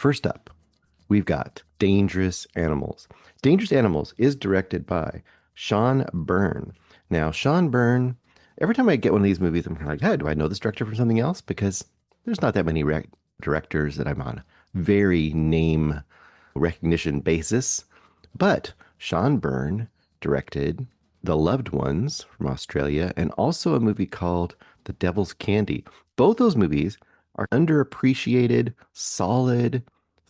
First up, we've got Dangerous Animals. Dangerous Animals is directed by Sean Byrne. Now, Sean Byrne, every time I get one of these movies, I'm like, hey, do I know this director from something else? Because there's not that many directors that I'm on very name recognition basis. But Sean Byrne directed The Loved Ones from Australia and also a movie called The Devil's Candy. Both those movies are underappreciated, solid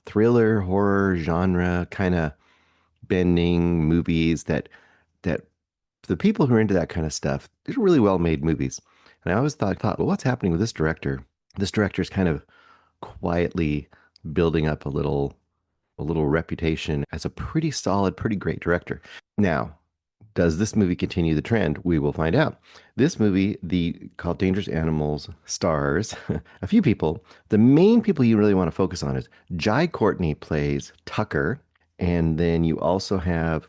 thriller, horror genre kind of bending movies that the people who are into that kind of stuff, they're really well made movies. And I always thought, well, what's happening with this director? This director is kind of quietly building up a little reputation as a pretty solid, pretty great director. Now, does this movie continue the trend? We will find out. This movie, called Dangerous Animals, stars a few people. The main people you really want to focus on is Jai Courtney plays Tucker, and then you also have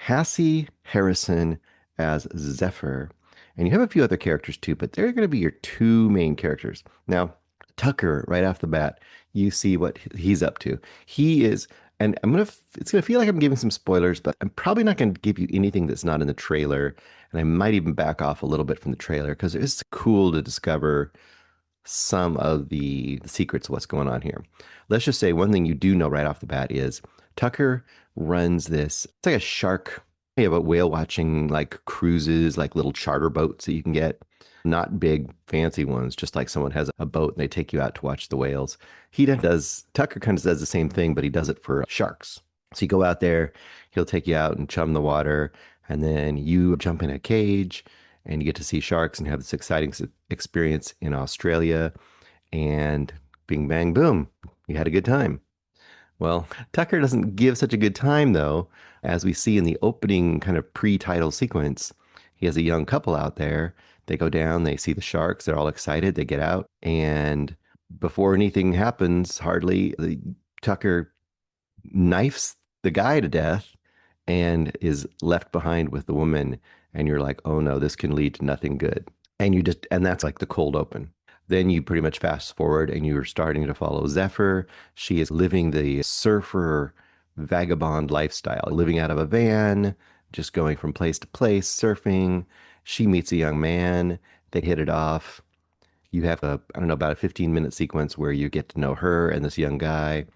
Hassie Harrison as Zephyr, and you have a few other characters too, but they're going to be your two main characters. Now, Tucker, right off the bat, you see what he's up to. He is, and it's gonna feel like I'm giving some spoilers, but I'm probably not gonna give you anything that's not in the trailer, and I might even back off a little bit from the trailer because it's cool to discover some of the secrets of what's going on here. Let's just say one thing you do know right off the bat is Tucker runs this, it's like a shark, you have a whale watching like cruises, like little charter boats that you can get. Not big fancy ones, just like someone has a boat and they take you out to watch the whales. Tucker kind of does the same thing, but he does it for sharks. So you go out there, he'll take you out and chum the water, and then you jump in a cage and you get to see sharks and have this exciting experience in Australia. And bing, bang, boom, you had a good time. Well, Tucker doesn't give such a good time, though, as we see in the opening kind of pre-title sequence. He has a young couple out there. They go down, they see the sharks, they're all excited, they get out, and before anything happens, hardly, Tucker knifes the guy to death and is left behind with the woman. And you're like, oh no, this can lead to nothing good. And that's like the cold open. Then you pretty much fast forward and you're starting to follow Zephyr. She is living the surfer vagabond lifestyle, living out of a van, just going from place to place, surfing. She meets a young man. They hit it off. You have I don't know, about a 15-minute sequence where you get to know her and this young guy.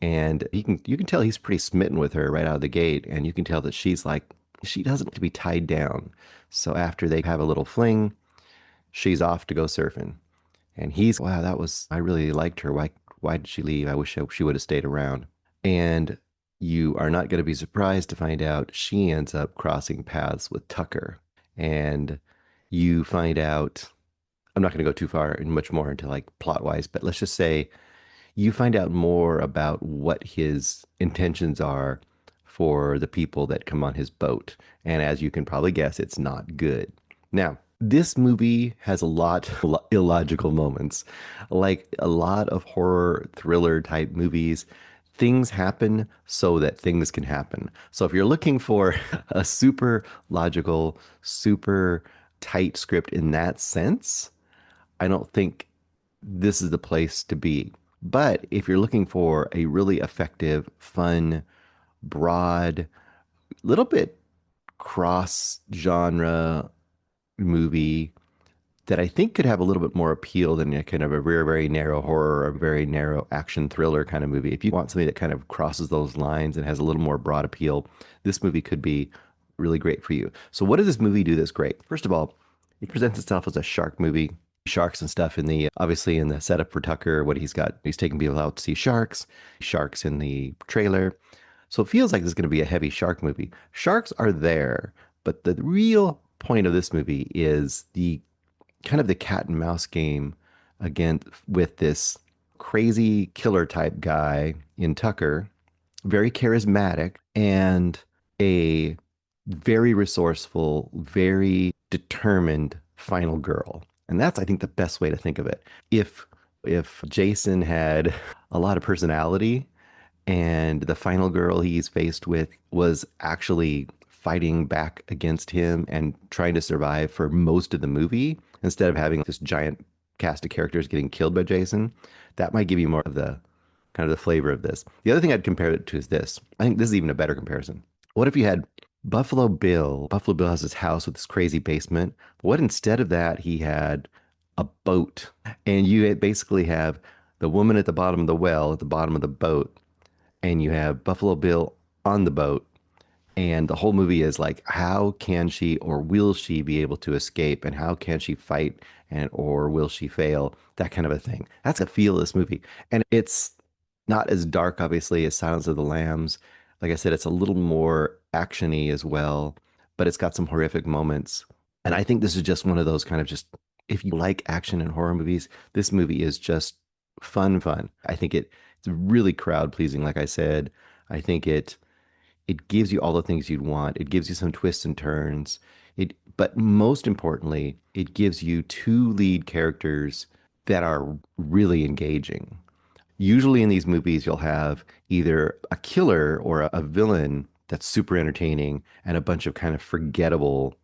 And you can tell he's pretty smitten with her right out of the gate. And you can tell that she's like, she doesn't like to be tied down. So after they have a little fling, she's off to go surfing. And he's, wow, I really liked her. Why did she leave? I wish she would have stayed around. And you are not going to be surprised to find out she ends up crossing paths with Tucker. And you find out, I'm not going to go too far and much more into like plot wise, but let's just say you find out more about what his intentions are for the people that come on his boat. And as you can probably guess, it's not good. Now, this movie has a lot of illogical moments, like a lot of horror thriller type movies. Things happen so that things can happen. So if you're looking for a super logical, super tight script in that sense, I don't think this is the place to be. But if you're looking for a really effective, fun, broad, little bit cross genre movie that I think could have a little bit more appeal than a kind of a very, very narrow horror or a very narrow action thriller kind of movie. If you want something that kind of crosses those lines and has a little more broad appeal, this movie could be really great for you. So what does this movie do that's great? First of all, it presents itself as a shark movie. Sharks and stuff obviously in the setup for Tucker, what he's taking people out to see sharks in the trailer. So it feels like this is going to be a heavy shark movie. Sharks are there, but the real point of this movie is the kind of the cat and mouse game again with this crazy killer type guy in Tucker, very charismatic and a very resourceful, very determined final girl. And that's, I think, the best way to think of it. If Jason had a lot of personality and the final girl he's faced with was actually fighting back against him and trying to survive for most of the movie, instead of having this giant cast of characters getting killed by Jason, that might give you more of the kind of the flavor of this. The other thing I'd compare it to is this. I think this is even a better comparison. What if you had Buffalo Bill? Buffalo Bill has his house with this crazy basement. What instead of that, he had a boat, and you basically have the woman at the bottom of the well, at the bottom of the boat, and you have Buffalo Bill on the boat. And the whole movie is like, how can she or will she be able to escape? And how can she fight and or will she fail? That kind of a thing. That's a feel of this movie. And it's not as dark, obviously, as Silence of the Lambs. Like I said, it's a little more actiony as well, but it's got some horrific moments. And I think this is just one of those kind of just, if you like action and horror movies, this movie is just fun. I think it's really crowd pleasing, like I said. I think it gives you all the things you'd want. It gives you some twists and turns. But most importantly, it gives you two lead characters that are really engaging. Usually in these movies, you'll have either a killer or a villain that's super entertaining and a bunch of kind of forgettable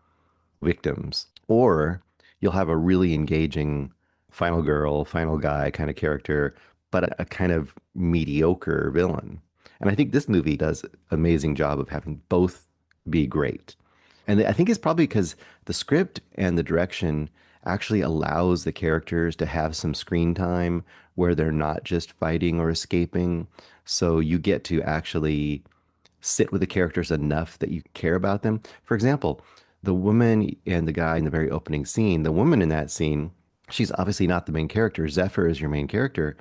victims. Or you'll have a really engaging final girl, final guy kind of character, but a kind of mediocre villain. And I think this movie does an amazing job of having both be great. And I think it's probably because the script and the direction actually allows the characters to have some screen time where they're not just fighting or escaping. So you get to actually sit with the characters enough that you care about them. For example, the woman and the guy in the very opening scene, the woman in that scene, she's obviously not the main character. Zephyr is your main character.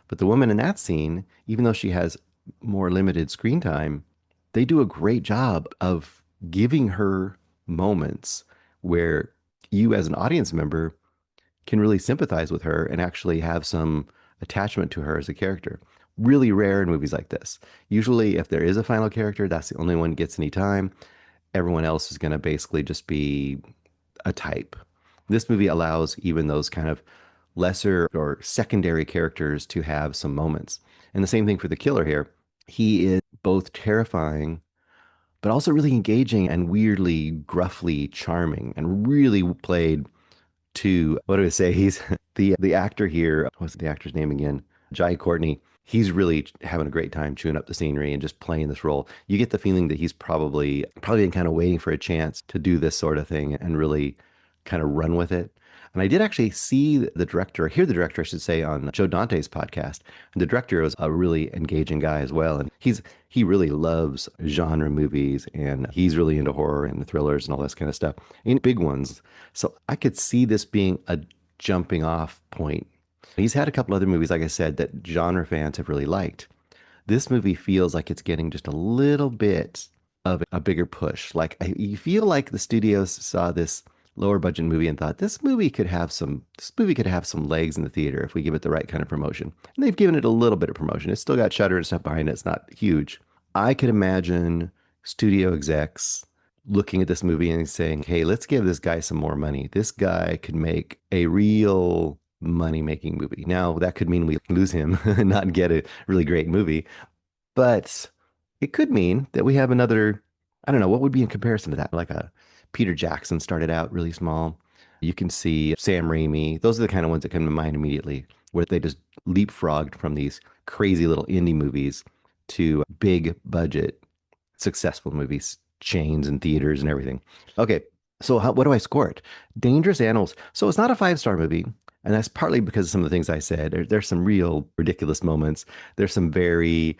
But the woman in that scene, even though she has more limited screen time, they do a great job of giving her moments where you as an audience member can really sympathize with her and actually have some attachment to her as a character. Really rare in movies like this. Usually, if there is a final character, that's the only one who gets any time. Everyone else is going to basically just be a type. This movie allows even those kind of lesser or secondary characters to have some moments. And the same thing for the killer here. He is both terrifying, but also really engaging and weirdly, gruffly charming, and really played to, what do I say? He's the actor here. What's the actor's name again? Jai Courtney. He's really having a great time chewing up the scenery and just playing this role. You get the feeling that he's probably been kind of waiting for a chance to do this sort of thing and really kind of run with it. And I did actually see the director, hear the director, I should say, on Joe Dante's podcast. And the director was a really engaging guy as well. And he really loves genre movies, and he's really into horror and the thrillers and all this kind of stuff, and big ones. So I could see this being a jumping off point. He's had a couple other movies, like I said, that genre fans have really liked. This movie feels like it's getting just a little bit of a bigger push. Like you feel like the studios saw this lower budget movie and thought this movie could have some legs in the theater if we give it the right kind of promotion. And they've given it a little bit of promotion. It's still got Shudder and stuff behind it. It's not huge. I could imagine studio execs looking at this movie and saying, hey, let's give this guy some more money. This guy could make a real money-making movie. Now, that could mean we lose him and not get a really great movie, but it could mean that we have another, I don't know, what would be in comparison to that? Like a Peter Jackson started out really small. You can see Sam Raimi. Those are the kind of ones that come to mind immediately, where they just leapfrogged from these crazy little indie movies to big budget, successful movies, chains and theaters and everything. Okay, so what do I score it? Dangerous Animals. So it's not a 5-star movie. And that's partly because of some of the things I said. There's some real ridiculous moments. There's some very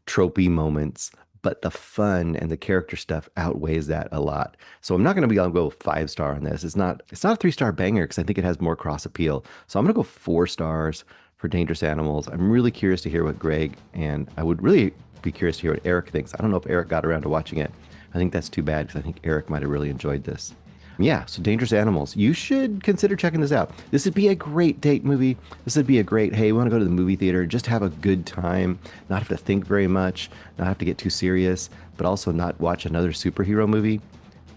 tropey moments, but the fun and the character stuff outweighs that a lot. So I'm not going to go 5-star on this. It's not a 3-star banger because I think it has more cross appeal. So I'm going to go 4 stars for Dangerous Animals. I'm really curious to hear what Greg, and I would really be curious to hear what Eric thinks. I don't know if Eric got around to watching it. I think that's too bad because I think Eric might have really enjoyed this. Yeah, so Dangerous Animals. You should consider checking this out. This would be a great date movie. This would be a great, hey, we want to go to the movie theater, just have a good time, not have to think very much, not have to get too serious, but also not watch another superhero movie.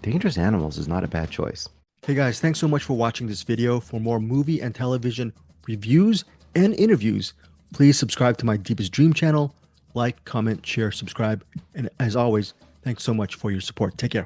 Dangerous Animals is not a bad choice. Hey guys, thanks so much for watching this video. For more movie and television reviews and interviews, please subscribe to my Deepest Dream channel. Like, comment, share, subscribe. And as always, thanks so much for your support. Take care.